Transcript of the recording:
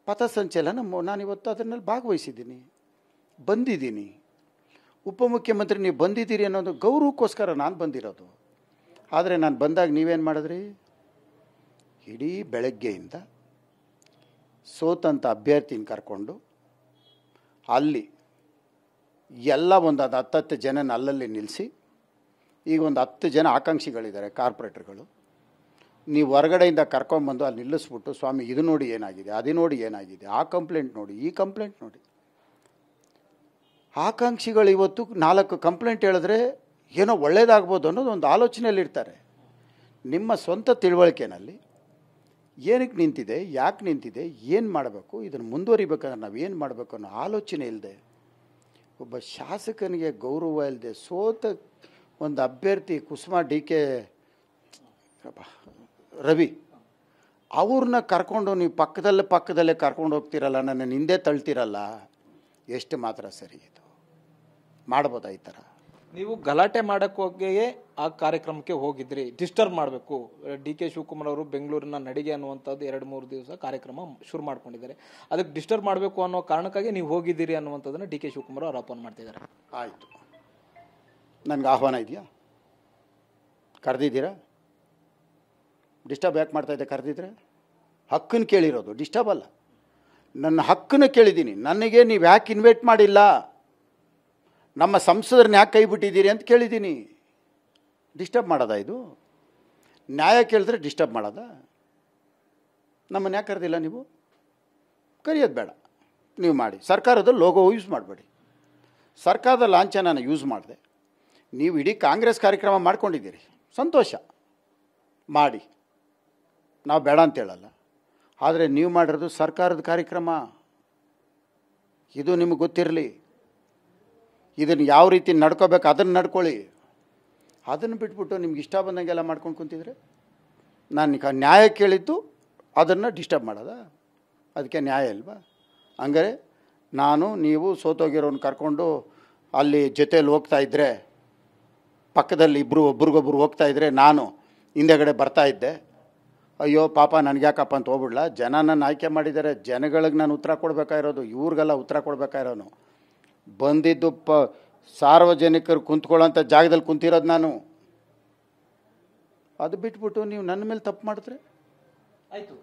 ಪಥಸಂಚಲನ ನಾನಿವತ್ತು ಅದರಲ್ಲಿ ಭಾಗವಹಿಸಿದ್ದೀನಿ, ಬಂದಿದ್ದೀನಿ. ಉಪಮುಖ್ಯಮಂತ್ರಿ ನೀವು ಬಂದಿದ್ದೀರಿ ಅನ್ನೋದು ಗೌರವಕ್ಕೋಸ್ಕರ ನಾನು ಬಂದಿರೋದು. ಆದರೆ ನಾನು ಬಂದಾಗ ನೀವೇನು ಮಾಡಿದ್ರಿ? ಇಡೀ ಬೆಳಗ್ಗೆಯಿಂದ ಸೋತಂಥ ಅಭ್ಯರ್ಥಿನ ಕರ್ಕೊಂಡು ಅಲ್ಲಿ ಎಲ್ಲ ಒಂದು 10 ಜನನ ಅಲ್ಲಲ್ಲಿ ನಿಲ್ಲಿಸಿ, ಈಗ ಒಂದು 10 ಜನ ಆಕಾಂಕ್ಷಿಗಳಿದ್ದಾರೆ ಕಾರ್ಪೊರೇಟರ್ಗಳು. ನೀವು ಹೊರಗಡೆಯಿಂದ ಕರ್ಕೊಂಬಂದು ಅಲ್ಲಿ ನಿಲ್ಲಿಸ್ಬಿಟ್ಟು, ಸ್ವಾಮಿ ಇದು ನೋಡಿ ಏನಾಗಿದೆ, ಅದು ನೋಡಿ ಏನಾಗಿದೆ, ಆ ಕಂಪ್ಲೇಂಟ್ ನೋಡಿ, ಈ ಕಂಪ್ಲೇಂಟ್ ನೋಡಿ. ಆಕಾಂಕ್ಷಿಗಳು ಇವತ್ತು 4 ಕಂಪ್ಲೇಂಟ್ ಹೇಳಿದ್ರೆ ಏನೋ ಒಳ್ಳೇದಾಗ್ಬೋದು ಅನ್ನೋದು ಒಂದು ಆಲೋಚನೆಯಲ್ಲಿರ್ತಾರೆ. ನಿಮ್ಮ ಸ್ವಂತ ತಿಳುವಳಿಕೆಯಲ್ಲಿ ಏನಕ್ಕೆ ನಿಂತಿದೆ, ಯಾಕೆ ನಿಂತಿದೆ, ಏನು ಮಾಡಬೇಕು, ಇದನ್ನು ಮುಂದುವರಿಬೇಕಂದ್ರೆ ನಾವು ಏನು ಮಾಡಬೇಕು ಅನ್ನೋ ಆಲೋಚನೆ ಇಲ್ಲದೆ, ಒಬ್ಬ ಶಾಸಕನಿಗೆ ಗೌರವ ಇಲ್ಲದೆ ಸೋತ ಒಂದು ಅಭ್ಯರ್ಥಿ ಕುಸುಮ DK ರವಿ ಅವ್ರನ್ನ ಕರ್ಕೊಂಡು ನೀವು ಪಕ್ಕದಲ್ಲೇ ಕರ್ಕೊಂಡು ಹೋಗ್ತಿರಲ್ಲ, ನನ್ನ ಹಿಂದೆ ತಳ್ತಿರಲ್ಲ, ಎಷ್ಟು ಮಾತ್ರ ಸರಿ ಇದು? ಮಾಡ್ಬೋದಾ ಈ ಥರ? ನೀವು ಗಲಾಟೆ ಮಾಡೋಕ್ಕೋಗಿಯೇ ಆ ಕಾರ್ಯಕ್ರಮಕ್ಕೆ ಹೋಗಿದ್ರಿ, ಡಿಸ್ಟರ್ಬ್ ಮಾಡಬೇಕು. DK ಶಿವಕುಮಾರ್ ಅವರು ಬೆಂಗಳೂರಿನ ನಡಿಗೆ ಅನ್ನುವಂಥದ್ದು 2-3 ದಿವಸ ಕಾರ್ಯಕ್ರಮ ಶುರು ಮಾಡ್ಕೊಂಡಿದ್ದಾರೆ. ಅದಕ್ಕೆ ಡಿಸ್ಟರ್ಬ್ ಮಾಡಬೇಕು ಅನ್ನೋ ಕಾರಣಕ್ಕಾಗಿ ನೀವು ಹೋಗಿದ್ದೀರಿ ಅನ್ನುವಂಥದ್ದನ್ನು DK ಶಿವಕುಮಾರ್ ಅವರು ಆರೋಪ ಮಾಡ್ತಿದ್ದಾರೆ. ಆಯಿತು, ನನಗೆ ಆಹ್ವಾನ ಇದೆಯಾ? ಕರೆದಿದ್ದೀರಾ? ಡಿಸ್ಟರ್ಬ್ ಯಾಕೆ ಮಾಡ್ತಾಯಿದ್ದೆ? ಕರೆದಿದ್ರೆ ಹಕ್ಕನ್ನು ಕೇಳಿರೋದು, ಡಿಸ್ಟರ್ಬ್ ಅಲ್ಲ. ನನ್ನ ಹಕ್ಕನ್ನು ಕೇಳಿದ್ದೀನಿ. ನನಗೆ ನೀವು ಯಾಕೆ ಇನ್ವೈಟ್ ಮಾಡಿಲ್ಲ, ನಮ್ಮ ಸಂಸದರನ್ನ ಯಾಕೆ ಕೈ ಬಿಟ್ಟಿದ್ದೀರಿ ಅಂತ ಕೇಳಿದ್ದೀನಿ. ಡಿಸ್ಟರ್ಬ್ ಮಾಡೋದಾ ಇದು? ನ್ಯಾಯ ಕೇಳಿದ್ರೆ ಡಿಸ್ಟರ್ಬ್ ಮಾಡೋದಾ? ನಮ್ಮನ್ನು ಯಾಕೆ ಕರೆದಿಲ್ಲ ನೀವು? ಕರೆಯೋದು ಬೇಡ, ನೀವು ಮಾಡಿ. ಸರ್ಕಾರದ ಲೋಗೋ ಯೂಸ್ ಮಾಡಬೇಡಿ. ಸರ್ಕಾರದ ಲಾಂಛನನ ಯೂಸ್ ಮಾಡಿದೆ. ನೀವು ಇಡೀ ಕಾಂಗ್ರೆಸ್ ಕಾರ್ಯಕ್ರಮ ಮಾಡ್ಕೊಂಡಿದ್ದೀರಿ, ಸಂತೋಷ ಮಾಡಿ, ನಾವು ಬೇಡ ಅಂತ ಹೇಳಲ್ಲ. ಆದರೆ ನೀವು ಮಾಡಿರೋದು ಸರ್ಕಾರದ ಕಾರ್ಯಕ್ರಮ, ಇದು ನಿಮಗೆ ಗೊತ್ತಿರಲಿ. ಇದನ್ನು ಯಾವ ರೀತಿ ನಡ್ಕೋಬೇಕು ಅದನ್ನು ನಡ್ಕೊಳ್ಳಿ. ಅದನ್ನು ಬಿಟ್ಬಿಟ್ಟು ನಿಮ್ಗೆ ಇಷ್ಟ ಬಂದಂಗೆಲ್ಲ ಮಾಡ್ಕೊಂಡು ಕುಂತಿದ್ರೆ, ನಾನು ನ್ಯಾಯ ಕೇಳಿದ್ದು ಅದನ್ನು ಡಿಸ್ಟರ್ಬ್ ಮಾಡೋದ? ಅದಕ್ಕೆ ನ್ಯಾಯ ಇಲ್ವಾ? ಹಂಗಾರೆ ನಾನು ನೀವು ಸೋತೋಗಿರೋನು ಕರ್ಕೊಂಡು ಅಲ್ಲಿ ಜೊತೆಯಲ್ಲಿ ಹೋಗ್ತಾಯಿದ್ರೆ, ಪಕ್ಕದಲ್ಲಿ ಒಬ್ರಿಗೊಬ್ರು ಹೋಗ್ತಾಯಿದ್ರೆ, ನಾನು ಹಿಂದೆಗಡೆ ಬರ್ತಾಯಿದ್ದೆ, ಅಯ್ಯೋ ಪಾಪ ನನಗೆ ಯಾಕಪ್ಪ ಅಂತ ಹೋಗ್ಬಿಡ್ಲ? ಜನ ನನ್ನ ಆಯ್ಕೆ ಮಾಡಿದ್ದಾರೆ, ಜನಗಳಿಗೆ ನಾನು ಉತ್ತರ ಕೊಡಬೇಕಾಗಿರೋದು, ಇವ್ರಿಗೆಲ್ಲ ಉತ್ತರ ಕೊಡಬೇಕಾಗಿರೋನು. ಬಂದಿದ್ದು ಸಾರ್ವಜನಿಕರು ಕುಂತ್ಕೊಳ್ಳೋಂಥ ಜಾಗದಲ್ಲಿ ಕುಂತಿರೋದು ನಾನು. ಅದು ಬಿಟ್ಬಿಟ್ಟು ನೀವು ನನ್ನ ಮೇಲೆ ತಪ್ಪು ಮಾಡಿದ್ರೆ ಆಯಿತು.